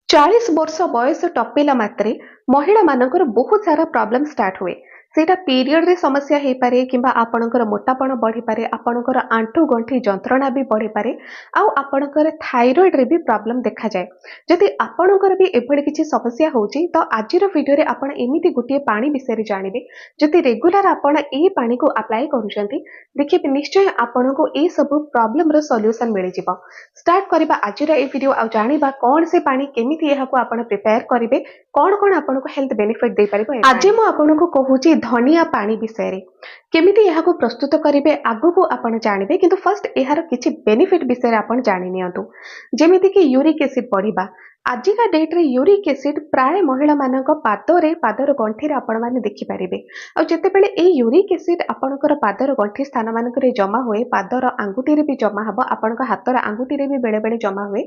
40 वर्ष बयस टपिला मात्रे महिला मानकर बहुत सारा प्रॉब्लम स्टार्ट हुए सेटा पीरियड रे समस्या हे पारे किंबा आपणकर मोटापण बढ़ी पारे आपणकर आंठू गंठी जंत्रणा भी बढ़ी पारे आउ आपणकर थायराइड रे भी प्रॉब्लम देखा जाए जदि आपणकर भी एभଳି किछि समस्या होउची तो आजिर वीडियो रे आपण एमिति गुटिए पानी विषय रे जानिबे जदि रेगुलर आपण ए पानी को अप्लाई करूछंती देखिबे निश्चय आपनको ए सब प्रॉब्लम रो सॉल्यूशन मिल जिवो। स्टार्ट करबा आजिर ए वीडियो आ जानिबा कोन से पानी केमिति एहाको आपण प्रिपेयर करिवे कोन कोन आपनको हेल्थ बेनिफिट दे परिबो। आज मु आपनको कहूची धनिया पानी विषय रे केमिति एहाको प्रस्तुत करिवे आगु आपण जानिबे किंतु फर्स्ट एहार किछि बेनिफिट विषय रे आपण जानि नियंतु जेमिति कि यूरिक एसिड बढ़िबा आजिका डेट रे यूरिक एसिड प्राय महिला मानक पादर गंठी रे आपण माने देखि परिबे आ जते बेले ए यूरिक एसिड आपणकर पादर गंठी स्थान मानक रे जमा होए पादर आंगुठी रे भी जमा हबो आपणक हातर आंगुठी रे भी बेले बेले जमा हुए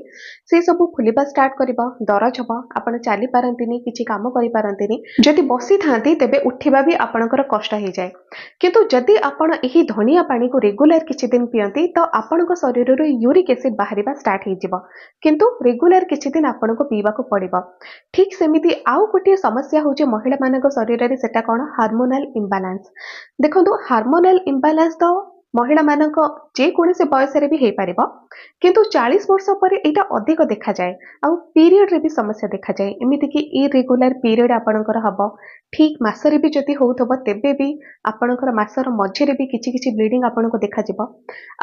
से सब फुलिबा स्टार्ट करिबो दरज हबो आपण चाली पारंतिनी किछि काम करि पारंतिनी जदि बसी थांती तेबे उठिबा भी आपणकर कष्ट हे जाय किंतु जदि आपण एही धनिया पानी को रेगुलर किछि दिन पियंती तो आपणक शरीर रे यूरिक एसिड बाहरिबा स्टार्ट हे जिवो किंतु रेगुलर किछि दिन आपनको पीवा को पड़िबो। ठीक सेमिति आउ गोटे समस्या होचे महिला मानक शरीर रे सेटा कोन हार्मोनल इम्बैलेंस देखंतु हार्मोनल इम्बैलेंस तो महिला मानक जे कोनसे बयस रे भी हे पारिबो किंतु 40 वर्ष पर एटा अधिक देखा जाए आउ पीरियड रे भी समस्या देखा जाए एमिति कि इरेगुलर पीरियड आपणकर हबो ठीक मास रे भी जति होउथबो तेबे भी आपणकर मासर मझे रे भी किछि किछि ब्लीडिंग आपनको देखा जिवो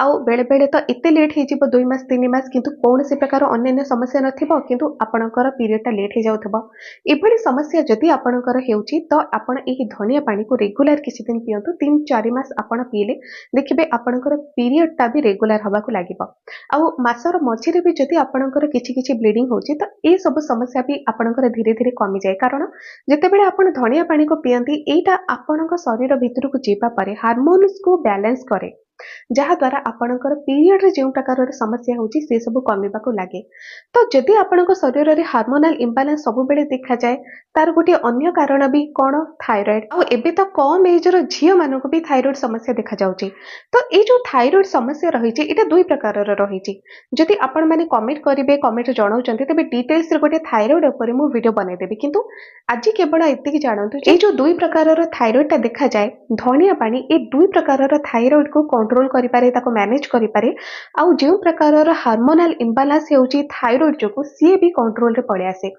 आउ बेले बेले तो एते लेट हे जिवो 2 मास 3 मास किंतु कोनसे प्रकार अन्य समस्या नथिबो किंतु आपणकर पीरियड ता लेट हे जाउथबो एभली समस्या जति आपणकर हेउची तो आपण एही धनिया पानी को रेगुलर किछि दिन पियंतु 3-4 मास आपण पीले देखिबे आपणकर पीरियड ता भी रेगुलर हबा को लागिबो आउ मासर मझे रे भी जति आपणकर किछि किछि ब्लीडिंग होची तो ए सब समस्या भी आपणकर धीरे धीरे कमी जाए कारण जेतेबेले आपण धनिया पानी को पियंती एटा आपणक शरीर भितर को जेबा पारे हार्मोन्स को बैलेंस करे जहा द्वारा आपणकर पीरियड रे जे प्रकार समस्या होची से सब कमीबा को लागे तो जदि आपणक शरीर रे हार्मोनल इम्बैलेंस सब बेले देखा जाए तार गोटे अन्य कारण भी कोन थायराइड आ एबे तो कम एज रो झियो मानको भी थायराइड समस्या देखा जाउची तो ए जो थायराइड समस्या रहिची एटा दुई प्रकार रो रहिची जदि आपण माने कमेंट करिवे कमेंट जणाउचंती तबे डिटेल्स रे गोटे थायराइड ऊपर मु वीडियो बनै देबी किंतु आज केवल एतिकी जानंतु ए जो दुई प्रकार रो थायराइड ता देखा जाए धनिया पानी ए दुई प्रकार रो थायराइड को कंट्रोल करि पारे ताको मैनेज करि पारे आउ जे प्रकार रो हार्मोनल इम्बैलेंस हेउची थायराइड जोको सी भी कंट्रोल रे पळे आसे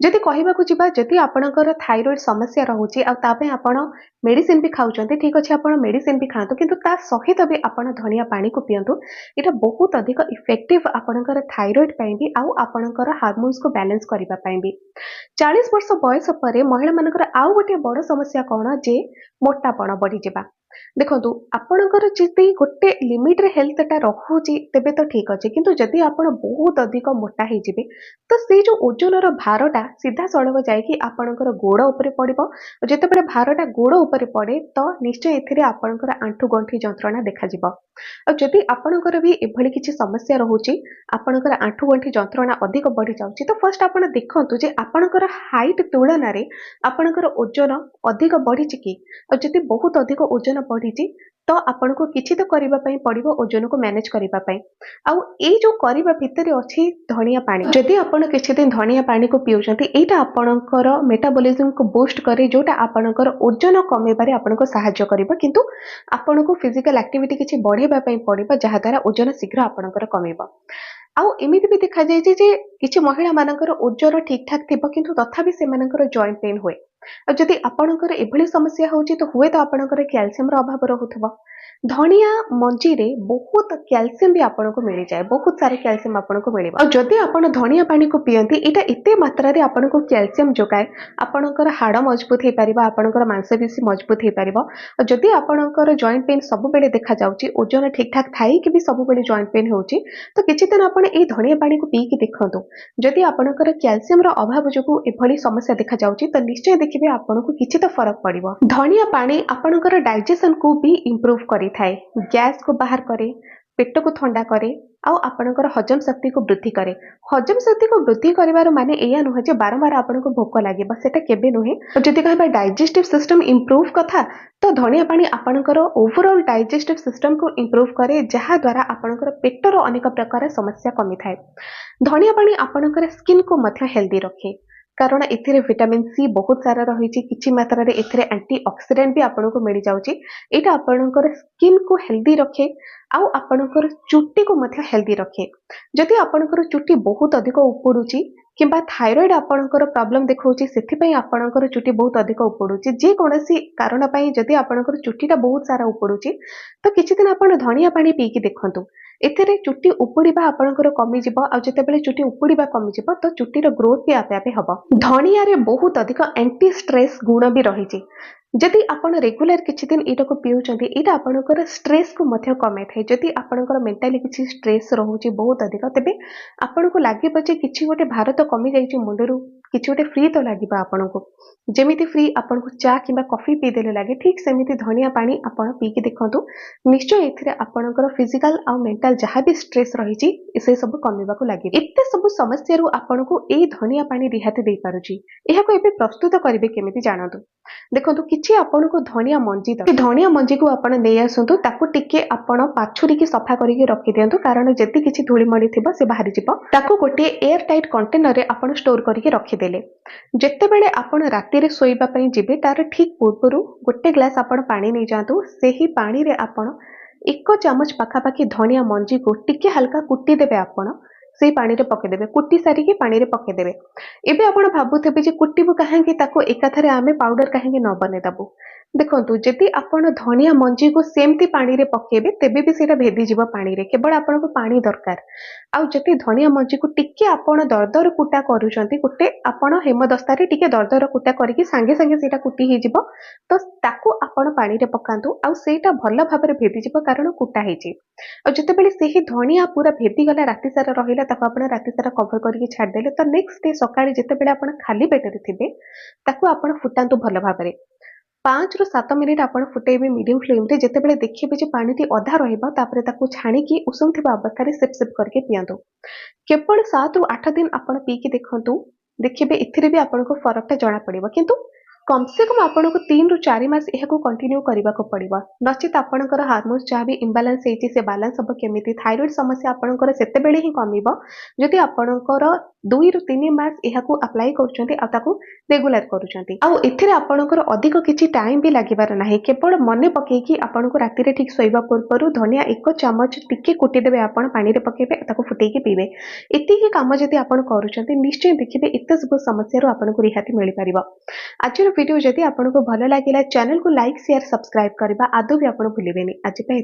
जदि कहिबा को जिबा जदि आपणकर थायराइड समस्या रहउची आ तापे आपण मेडिसिन भी खाउचंती ठीक अछि आपण मेडिसिन भी खांतु किंतु ता सहित भी आपण धनिया पानी को पियंतु एटा बहुत अधिक इफेक्टिव आपणकर थायराइड पई भी आउ आपणकर हार्मोन्स को बैलेंस करिबा पई भी 40 वर्ष बयस पर महिला मानकर आउ गोटे बड़ समस्या कोन जे मोटापण बढ़ी जिबा देखंतु आपणकर जति गोटे लिमिट रे हेल्थ ता रहुची तेबे तो ठीक अछि किंतु जदि आपण बहुत अधिक मोटा हे जिबे तो से जो ओजन रो भारटा सीधा सळग जाय कि आपणकर गोड़ ऊपर पड़िबो जते बेले भारटा गोड़ ऊपर पड़े तो निश्चय एथिरे आपणकर आंठू गंठी जंत्रणा देखा जिवो आ जदि आपणकर भी एभली किछि समस्या रहुची आपणकर आंठू गंठी जंत्रणा अधिक बढ़ी जाउची तो फर्स्ट आपण देखंतु जे आपणकर हाइट तुलना रे आपणकर ओजन अधिक बढ़ीची कि आ जति बहुत अधिक ओजन बढ़ीची तो आपनको किछि तो करिबा पई पड़िबो ओजन को मैनेज करिबा पई आउ ए जो करिबा भितरे अछि धनिया पानी जदि आपण किछि दिन धनिया पानी को पिउचंती एटा आपणकर मेटाबॉलिज्म को बूस्ट करे जोटा आपणकर ओजन कमेबारे आपनको सहायता करिबो किंतु आपनको फिजिकल एक्टिविटी किछि बढ़ेबा पई पड़िबो जहा द्वारा ओजन शीघ्र आपणकर कमेबो आउ एमिति भी देखा जाय जे किछि महिला मानकर ओजन ठीक ठाक थिबो किंतु तथापि से मानकर जॉइंट पेन होय आ जदि आपणकर एभली समस्या होची तो हुए तो आपणकर कैल्शियम रो अभाव रहुथबो धनिया मंजी रे बहुत कैल्शियम भी आपनको मिल जाए बहुत सारे कैल्शियम आपनको मिलिबो आ जदि आपण धनिया पानी को पियंती एटा एते मात्रा रे आपनको कैल्शियम जोगाए आपणकर हाड़ मजबूत हे परिबा आपणकर मांसपेशी मजबूत हे परिबो आ जदि आपणकर जॉइंट पेन सब बेले देखा जाउची ओजन ठीक ठाक थाई कि भी सब बेले जॉइंट पेन होची तो किछि दिन आपण ए धनिया पानी को पी के देखंतु जदि आपणकर कैल्शियम रो अभाव जोगु एभली समस्या देखा जाउची तो निश्चय देखिबे आपनको किछि तो फरक पड़िबो धनिया पानी आपणकर डाइजेशन को भी इंप्रूव करी थाए गैस को बाहर करे पेट को ठंडा करे ଆଉ ଆପଣଙ୍କର ହଜମ ଶକ୍ତି को वृद्धि करे हजम शक्ति को वृद्धि कर माने एया नुहे जे बारंबार आपको भोक लगे सेटा केबे नुहे जदि कहबा डाइजेस्टिव सिस्टम इंप्रूव कथा तो धनिया पानी आपणकर ओवरऑल डाइजेस्टिव सिस्टम को इंप्रूव करे जहा द्वारा आपणकर पेटर अनेक प्रकार समस्या कमी थाए धनिया पानी आपणकर स्किन को मध्य हेल्दी रखे कारण एथिरे विटामिन सी बहुत सारा रही किछि मात्रा रे एथिरे एंटीऑक्सीडेंट भी आपनको मिल जाउची एटा आपणकर स्किन को हेल्दी रखे आउ आपणकर चुट्टी को मध्य हेल्दी रखे जदि आपणकर चुट्टी बहुत अधिक उपुडुची किंबा थायराइड आपणकर प्रॉब्लम देखौची सेथिपई आपणकर चुट्टी बहुत अधिक उपुडुची जे कोनोसी कारण पई जदि आपणकर चुट्टीटा बहुत सारा उपुडुची तो किछि दिन आपण धनिया पानी पीकी देखंतु एथिरे चुट्टी उपुड़ीबा आपणकर कमी जिवो आ जेतेबेले चुट्टी उपुड़ीबा कमी जिवो तो चुट्टीर ग्रोथ भी आपे आपे हबो धनिया रे बहुत अधिक एंटी स्ट्रेस गुण भी रही जदि आपण रेगुलर किछि दिन एटा को पिउचंती एटा आपणकर स्ट्रेस को मध्य कमे थाए जदि आपणकर मेंटली किछि स्ट्रेस रहउची बहुत अधिक तबे आपनको लागिबो जे किछि गोटे भारत कमी जाईची मुंडरू किछि गोटे फ्री तो लागिबा आपनको जेमिति फ्री आपनको चा किंबा कॉफी पी देले लागे ठीक सेमिति धनिया पानी आपण पी के देखंतु निश्चय एथिरे आपणकर फिजिकल आ मेंटल जहा भी स्ट्रेस रही से सब कमीबा को लागे एते सब समस्या रु आपनको ए धनिया पानी रिहाती दे पारुची एहा को एबे प्रस्तुत करिवे केमिति जानतु देखंतु किछि आपनको धनिया मंजी धनिया मंजी को आपण नै आसंतु ताकू टिके आपण पाछुरी की सफा करिके रखि दियंतु कारण जति किछि धूली मडी थिबो से बाहरी जिवो ताकू गोटे एयर टाइट कंटेनर रे आपण स्टोर करिके रखि देले जेते बेले आपण राती रे सोइबा पई जिबे तार ठीक पूर्वरु गोटे ग्लास आपण पानी नै जांतु सेही पानी रे आपण 1 चामच पाखापाखी धनिया मंजी को टिके हल्का कुटी देबे आपण से पानी रे पके देबे कुटी सारी के पानी रे पके देबे एबे आपण भाबुथबे जे कुटीबु काहेकि ताको एकाथरे आमे पाउडर काहेकि न बने दबु देखंतु जति आपण धनिया मंजी को सेमती पानी रे पकेबे तेबे भी सेटा भेदी जिवो पानी रे केवल आपण को पानी दरकार आ जति धनिया मंजी को टिके आपण दरदर कुटा करूचंती कुटे आपण हेमदस्ता रे टिके दरदर कुटा करिकि संगे संगे सेटा कुटी हे जिवो तो ताको आपण पानी रे पकांतु आ सेटा भल भाबरे भेदी जिवो कारण कुटा हेची आ जतेबेले सेही धनिया पूरा भेदी गला राती सारा रहिला ताको आपण राती सारा कवर करिकि छाड देले तो नेक्स्ट डे सकाळे जतेबेले आपण खाली पेटरे थिबे ताको आपण फुटांतु भल भाबरे 5 रु 7 मिनिट आपण फुटेबे मीडियम फ्लेम रे जतेबेले देखिबे जे पानी टी अधा रहिबा तापरे ताको छाणी की उषुम थिबा अवस्था रे सिप सिप करके पियांतु केवल 7 रु 8 दिन आपण पी के देखंतु देखिबे इथिरे भी आपनको फरकटा जणा पड़िबो किंतु कम से कम आपनको 3 रु 4 मास एहाको कंटिन्यू करबा को पड़िबो नचित आपनकर हार्मोन्स जहा भी इम्बैलेंस हेची से बैलेंस सब केमिति थायराइड समस्या आपनकर सेते बेले ही कमिबो जदि आपनकर 2 रु 3 मास एहाको अप्लाई करूचंती आ ताको रेगुलर करूचंती आ एथिरे आपनकर अधिक किछि टाइम भी लागिबार नाही केवल मने पके कि आपनको राती रे ठीक सोइबा पूर्वरु धनिया 1 चमच टिके कुटी देबे आपण पानी रे पकेबे ताको फुटेई के पीबे एति के काम जदि आपण करूचंती निश्चय देखिबे एते सब समस्या रो आपनको रिहाती मिलि परिबो आज वीडियो जदि आपको भल लगे चैनल को लाइक शेयर सब्सक्राइब करबा आदौ भी आपण भूलिबेनी आज पे